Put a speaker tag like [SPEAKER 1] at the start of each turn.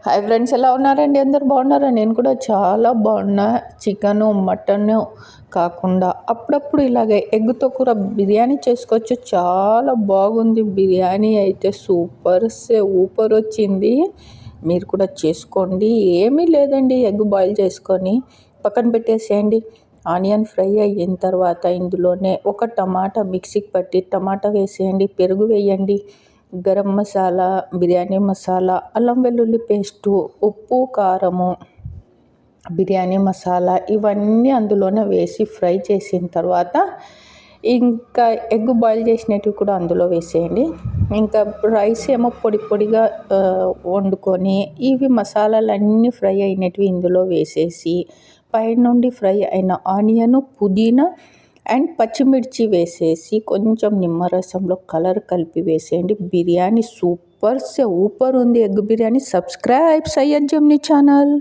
[SPEAKER 1] Hi friends, ఎలా ఉన్నారండి? అందరు బాగున్నారా? నేను కూడా చాలా బాగున్నా. చికెను మటను కాకుండా అప్పుడప్పుడు ఇలాగే ఎగ్గుతో కూర బిర్యానీ చేసుకోవచ్చు. చాలా బాగుంది. బిర్యానీ అయితే ఊపర్ వచ్చింది. మీరు కూడా చేసుకోండి. ఏమీ లేదండి, ఎగ్ బాయిల్ చేసుకొని పక్కన పెట్టేసేయండి. ఆనియన్ ఫ్రై అయిన తర్వాత ఇందులోనే ఒక టమాటా మిక్సీకి పట్టి టమాటా వేసేయండి, పెరుగు వేయండి, గరం మసాలా, బిర్యానీ మసాలా, అల్లం వెల్లుల్లి పేస్టు, ఉప్పు, కారము, బిర్యానీ మసాలా ఇవన్నీ అందులోనే వేసి ఫ్రై చేసిన తర్వాత ఇంకా ఎగ్ బాయిల్ చేసినవి కూడా అందులో వేసేయండి. ఇంకా రైస్ ఏమో పొడి పొడిగా వండుకొని ఇవి మసాలాలన్నీ ఫ్రై అయినవి ఇందులో వేసేసి పైనుండి ఫ్రై అయిన ఆనియన్, పుదీనా అండ్ పచ్చిమిర్చి వేసేసి కొంచెం నిమ్మరసంలో కలర్ కలిపి వేసేయండి. బిర్యానీ సూపర్ ఉంది. Egg biryani. Subscribe Syed Gemini channel.